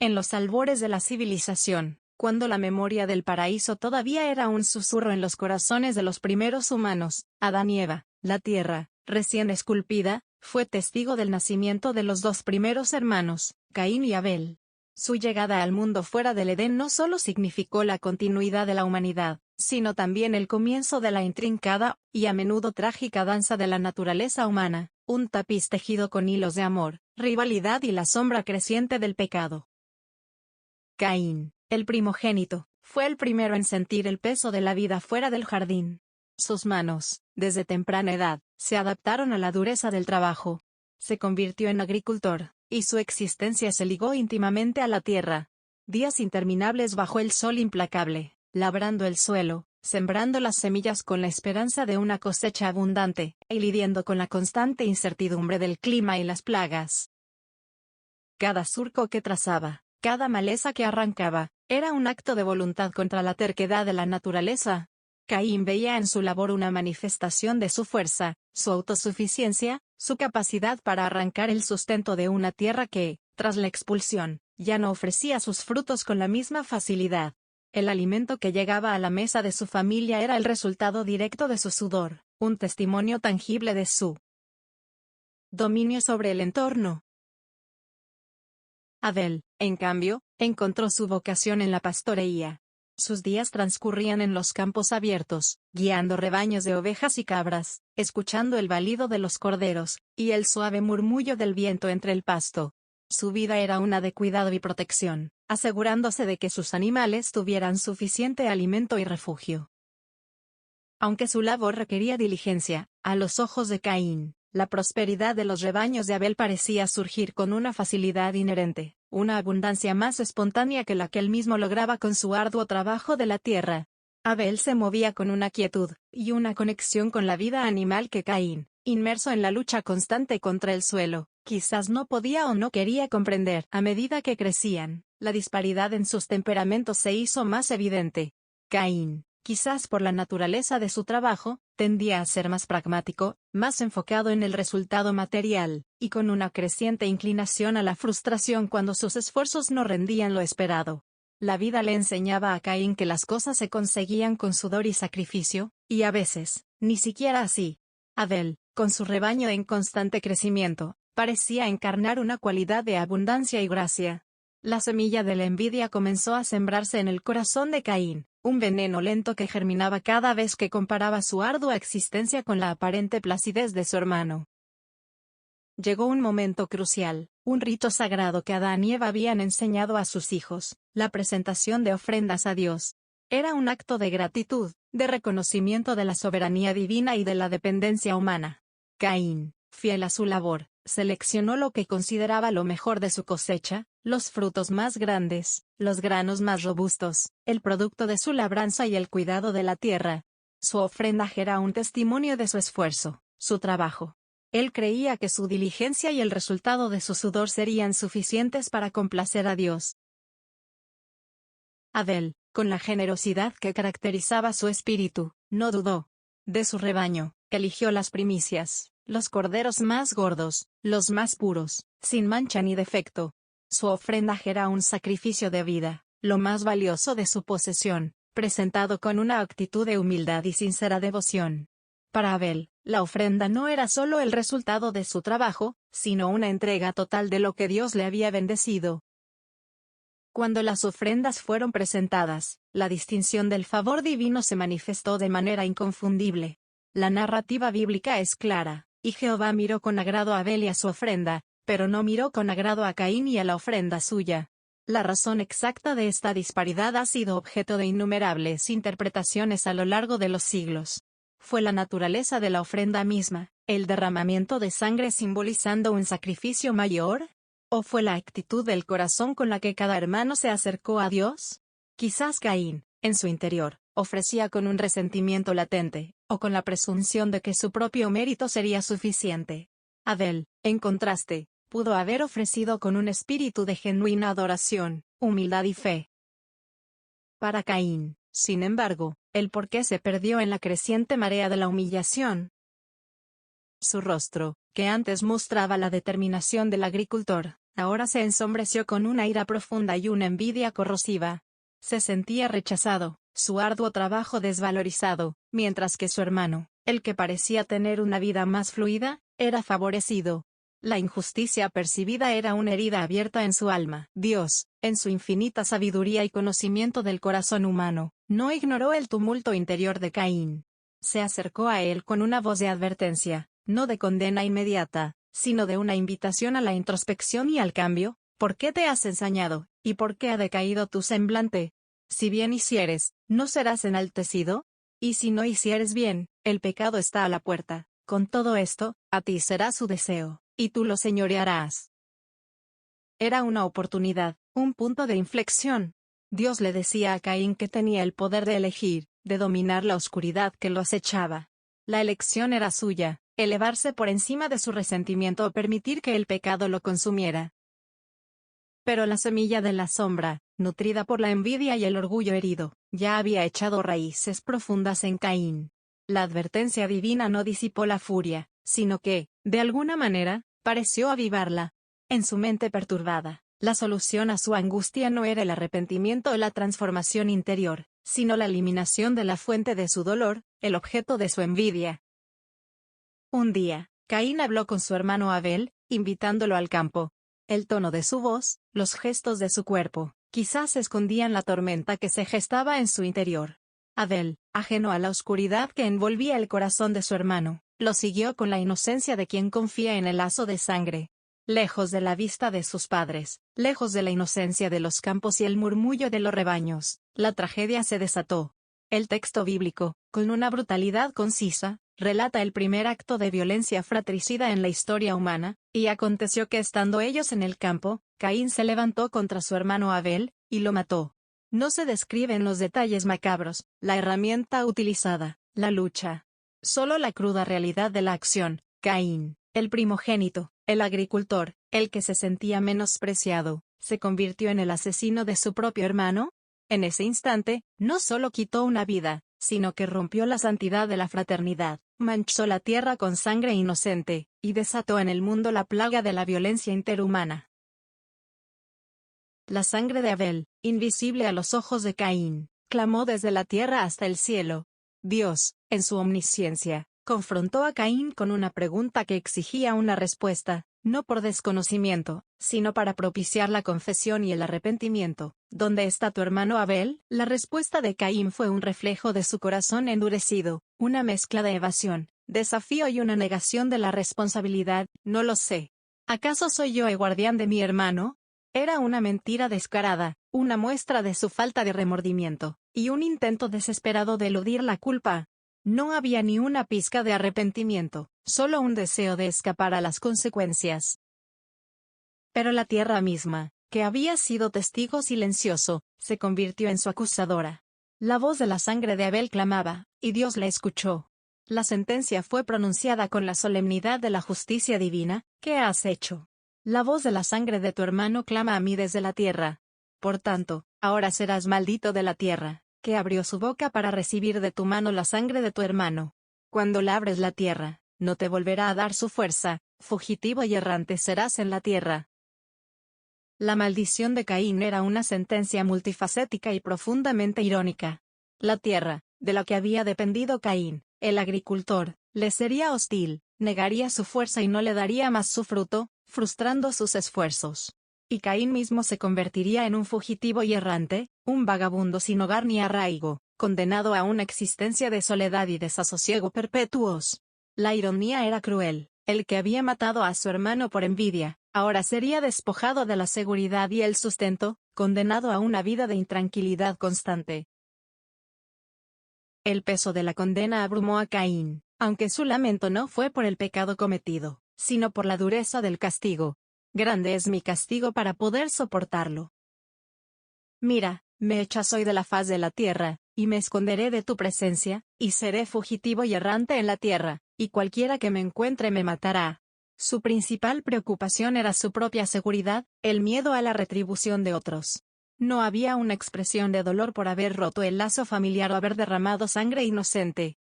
En los albores de la civilización, cuando la memoria del paraíso todavía era un susurro en los corazones de los primeros humanos, Adán y Eva, la tierra, recién esculpida, fue testigo del nacimiento de los dos primeros hermanos, Caín y Abel. Su llegada al mundo fuera del Edén no solo significó la continuidad de la humanidad, sino también el comienzo de la intrincada, y a menudo trágica danza de la naturaleza humana, un tapiz tejido con hilos de amor, rivalidad y la sombra creciente del pecado. Caín, el primogénito, fue el primero en sentir el peso de la vida fuera del jardín. Sus manos, desde temprana edad, se adaptaron a la dureza del trabajo. Se convirtió en agricultor, y su existencia se ligó íntimamente a la tierra. Días interminables bajo el sol implacable, labrando el suelo, sembrando las semillas con la esperanza de una cosecha abundante, y lidiando con la constante incertidumbre del clima y las plagas. Cada surco que trazaba, cada maleza que arrancaba, era un acto de voluntad contra la terquedad de la naturaleza. Caín veía en su labor una manifestación de su fuerza, su autosuficiencia, su capacidad para arrancar el sustento de una tierra que, tras la expulsión, ya no ofrecía sus frutos con la misma facilidad. El alimento que llegaba a la mesa de su familia era el resultado directo de su sudor, un testimonio tangible de su dominio sobre el entorno. Abel, en cambio, encontró su vocación en la pastoreía. Sus días transcurrían en los campos abiertos, guiando rebaños de ovejas y cabras, escuchando el balido de los corderos, y el suave murmullo del viento entre el pasto. Su vida era una de cuidado y protección, asegurándose de que sus animales tuvieran suficiente alimento y refugio. Aunque su labor requería diligencia, a los ojos de Caín, la prosperidad de los rebaños de Abel parecía surgir con una facilidad inherente, una abundancia más espontánea que la que él mismo lograba con su arduo trabajo de la tierra. Abel se movía con una quietud y una conexión con la vida animal que Caín, inmerso en la lucha constante contra el suelo, quizás no podía o no quería comprender. A medida que crecían, la disparidad en sus temperamentos se hizo más evidente. Caín, quizás por la naturaleza de su trabajo, tendía a ser más pragmático, más enfocado en el resultado material, y con una creciente inclinación a la frustración cuando sus esfuerzos no rendían lo esperado. La vida le enseñaba a Caín que las cosas se conseguían con sudor y sacrificio, y a veces, ni siquiera así. Abel, con su rebaño en constante crecimiento, parecía encarnar una cualidad de abundancia y gracia. La semilla de la envidia comenzó a sembrarse en el corazón de Caín, un veneno lento que germinaba cada vez que comparaba su ardua existencia con la aparente placidez de su hermano. Llegó un momento crucial, un rito sagrado que Adán y Eva habían enseñado a sus hijos, la presentación de ofrendas a Dios. Era un acto de gratitud, de reconocimiento de la soberanía divina y de la dependencia humana. Caín, fiel a su labor, seleccionó lo que consideraba lo mejor de su cosecha, los frutos más grandes, los granos más robustos, el producto de su labranza y el cuidado de la tierra. Su ofrenda era un testimonio de su esfuerzo, su trabajo. Él creía que su diligencia y el resultado de su sudor serían suficientes para complacer a Dios. Abel, con la generosidad que caracterizaba su espíritu, no dudó de su rebaño, eligió las primicias, los corderos más gordos, los más puros, sin mancha ni defecto. Su ofrenda era un sacrificio de vida, lo más valioso de su posesión, presentado con una actitud de humildad y sincera devoción. Para Abel, la ofrenda no era solo el resultado de su trabajo, sino una entrega total de lo que Dios le había bendecido. Cuando las ofrendas fueron presentadas, la distinción del favor divino se manifestó de manera inconfundible. La narrativa bíblica es clara, y Jehová miró con agrado a Abel y a su ofrenda, pero no miró con agrado a Caín y a la ofrenda suya. La razón exacta de esta disparidad ha sido objeto de innumerables interpretaciones a lo largo de los siglos. ¿Fue la naturaleza de la ofrenda misma, el derramamiento de sangre simbolizando un sacrificio mayor? ¿O fue la actitud del corazón con la que cada hermano se acercó a Dios? Quizás Caín, en su interior, ofrecía con un resentimiento latente, o con la presunción de que su propio mérito sería suficiente. Abel, en contraste, pudo haber ofrecido con un espíritu de genuina adoración, humildad y fe. Para Caín, sin embargo, el porqué se perdió en la creciente marea de la humillación. Su rostro, que antes mostraba la determinación del agricultor, ahora se ensombreció con una ira profunda y una envidia corrosiva. Se sentía rechazado, su arduo trabajo desvalorizado, mientras que su hermano, el que parecía tener una vida más fluida, era favorecido. La injusticia percibida era una herida abierta en su alma. Dios, en su infinita sabiduría y conocimiento del corazón humano, no ignoró el tumulto interior de Caín. Se acercó a él con una voz de advertencia, no de condena inmediata, sino de una invitación a la introspección y al cambio. ¿Por qué te has ensañado, y por qué ha decaído tu semblante? Si bien hicieres, ¿no serás enaltecido? Y si no hicieres bien, el pecado está a la puerta. Con todo esto, a ti será su deseo, y tú lo señorearás. Era una oportunidad, un punto de inflexión. Dios le decía a Caín que tenía el poder de elegir, de dominar la oscuridad que lo acechaba. La elección era suya, elevarse por encima de su resentimiento o permitir que el pecado lo consumiera. Pero la semilla de la sombra, nutrida por la envidia y el orgullo herido, ya había echado raíces profundas en Caín. La advertencia divina no disipó la furia, sino que, de alguna manera, pareció avivarla. En su mente perturbada, la solución a su angustia no era el arrepentimiento o la transformación interior, sino la eliminación de la fuente de su dolor, el objeto de su envidia. Un día, Caín habló con su hermano Abel, invitándolo al campo. El tono de su voz, los gestos de su cuerpo, quizás escondían la tormenta que se gestaba en su interior. Abel, ajeno a la oscuridad que envolvía el corazón de su hermano, lo siguió con la inocencia de quien confía en el lazo de sangre. Lejos de la vista de sus padres, lejos de la inocencia de los campos y el murmullo de los rebaños, la tragedia se desató. El texto bíblico, con una brutalidad concisa, relata el primer acto de violencia fratricida en la historia humana, y aconteció que estando ellos en el campo, Caín se levantó contra su hermano Abel, y lo mató. No se describen los detalles macabros, la herramienta utilizada, la lucha. Solo la cruda realidad de la acción. Caín, el primogénito, el agricultor, el que se sentía menospreciado, se convirtió en el asesino de su propio hermano. En ese instante, no solo quitó una vida, sino que rompió la santidad de la fraternidad, manchó la tierra con sangre inocente, y desató en el mundo la plaga de la violencia interhumana. La sangre de Abel, invisible a los ojos de Caín, clamó desde la tierra hasta el cielo. Dios, en su omnisciencia, confrontó a Caín con una pregunta que exigía una respuesta, no por desconocimiento, sino para propiciar la confesión y el arrepentimiento. ¿Dónde está tu hermano Abel? La respuesta de Caín fue un reflejo de su corazón endurecido, una mezcla de evasión, desafío y una negación de la responsabilidad. No lo sé. ¿Acaso soy yo el guardián de mi hermano? Era una mentira descarada, una muestra de su falta de remordimiento, y un intento desesperado de eludir la culpa. No había ni una pizca de arrepentimiento, solo un deseo de escapar a las consecuencias. Pero la tierra misma, que había sido testigo silencioso, se convirtió en su acusadora. La voz de la sangre de Abel clamaba, y Dios la escuchó. La sentencia fue pronunciada con la solemnidad de la justicia divina. ¿Qué has hecho? La voz de la sangre de tu hermano clama a mí desde la tierra. Por tanto, ahora serás maldito de la tierra, que abrió su boca para recibir de tu mano la sangre de tu hermano. Cuando labres la tierra, no te volverá a dar su fuerza, fugitivo y errante serás en la tierra. La maldición de Caín era una sentencia multifacética y profundamente irónica. La tierra, de la que había dependido Caín, el agricultor, le sería hostil, negaría su fuerza y no le daría más su fruto, frustrando sus esfuerzos. Y Caín mismo se convertiría en un fugitivo y errante, un vagabundo sin hogar ni arraigo, condenado a una existencia de soledad y desasosiego perpetuos. La ironía era cruel. El que había matado a su hermano por envidia, ahora sería despojado de la seguridad y el sustento, condenado a una vida de intranquilidad constante. El peso de la condena abrumó a Caín, aunque su lamento no fue por el pecado cometido, sino por la dureza del castigo. Grande es mi castigo para poder soportarlo. Mira, me echas hoy de la faz de la tierra, y me esconderé de tu presencia, y seré fugitivo y errante en la tierra, y cualquiera que me encuentre me matará. Su principal preocupación era su propia seguridad, el miedo a la retribución de otros. No había una expresión de dolor por haber roto el lazo familiar o haber derramado sangre inocente.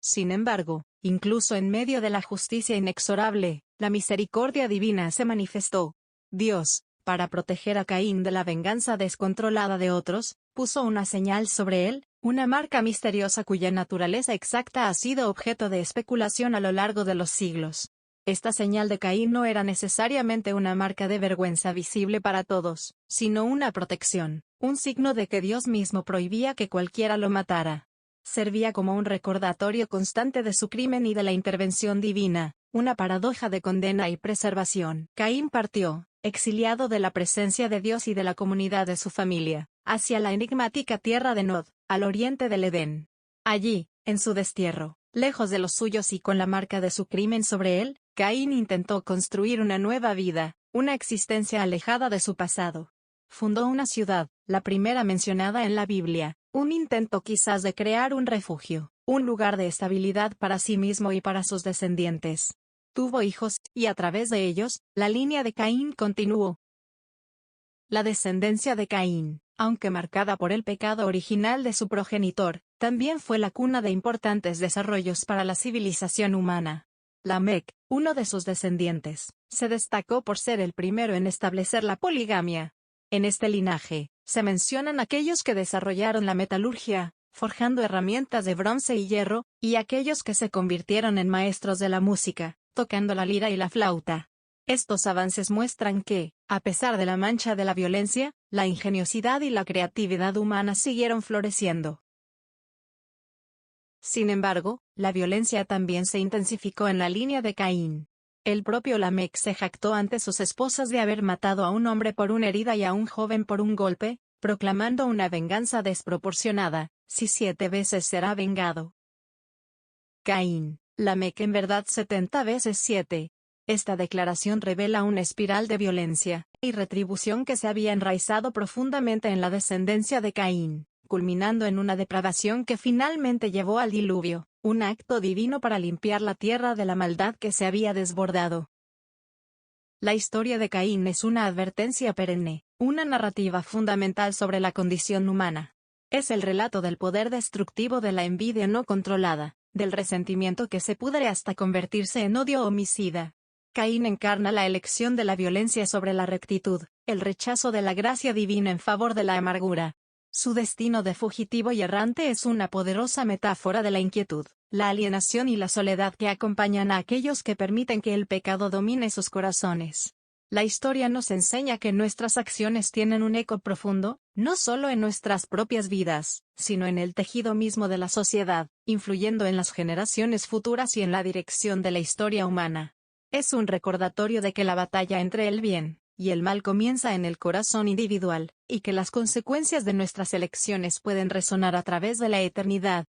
Sin embargo, incluso en medio de la justicia inexorable, la misericordia divina se manifestó. Dios, para proteger a Caín de la venganza descontrolada de otros, puso una señal sobre él, una marca misteriosa cuya naturaleza exacta ha sido objeto de especulación a lo largo de los siglos. Esta señal de Caín no era necesariamente una marca de vergüenza visible para todos, sino una protección, un signo de que Dios mismo prohibía que cualquiera lo matara. Servía como un recordatorio constante de su crimen y de la intervención divina, una paradoja de condena y preservación. Caín partió, exiliado de la presencia de Dios y de la comunidad de su familia, hacia la enigmática tierra de Nod, al oriente del Edén. Allí, en su destierro, lejos de los suyos y con la marca de su crimen sobre él, Caín intentó construir una nueva vida, una existencia alejada de su pasado. Fundó una ciudad, la primera mencionada en la Biblia, un intento quizás de crear un refugio, un lugar de estabilidad para sí mismo y para sus descendientes. Tuvo hijos, y a través de ellos, la línea de Caín continuó. La descendencia de Caín, aunque marcada por el pecado original de su progenitor, también fue la cuna de importantes desarrollos para la civilización humana. Lamec, uno de sus descendientes, se destacó por ser el primero en establecer la poligamia. En este linaje, se mencionan aquellos que desarrollaron la metalurgia, forjando herramientas de bronce y hierro, y aquellos que se convirtieron en maestros de la música, tocando la lira y la flauta. Estos avances muestran que, a pesar de la mancha de la violencia, la ingeniosidad y la creatividad humana siguieron floreciendo. Sin embargo, la violencia también se intensificó en la línea de Caín. El propio Lamec se jactó ante sus esposas de haber matado a un hombre por una herida y a un joven por un golpe, proclamando una venganza desproporcionada, si 7 veces será vengado. Caín, Lamec en verdad 70 veces 7. Esta declaración revela una espiral de violencia y retribución que se había enraizado profundamente en la descendencia de Caín, culminando en una depravación que finalmente llevó al diluvio, un acto divino para limpiar la tierra de la maldad que se había desbordado. La historia de Caín es una advertencia perenne, una narrativa fundamental sobre la condición humana. Es el relato del poder destructivo de la envidia no controlada, del resentimiento que se pudre hasta convertirse en odio homicida. Caín encarna la elección de la violencia sobre la rectitud, el rechazo de la gracia divina en favor de la amargura. Su destino de fugitivo y errante es una poderosa metáfora de la inquietud, la alienación y la soledad que acompañan a aquellos que permiten que el pecado domine sus corazones. La historia nos enseña que nuestras acciones tienen un eco profundo, no solo en nuestras propias vidas, sino en el tejido mismo de la sociedad, influyendo en las generaciones futuras y en la dirección de la historia humana. Es un recordatorio de que la batalla entre el bien y el mal comienza en el corazón individual, y que las consecuencias de nuestras elecciones pueden resonar a través de la eternidad.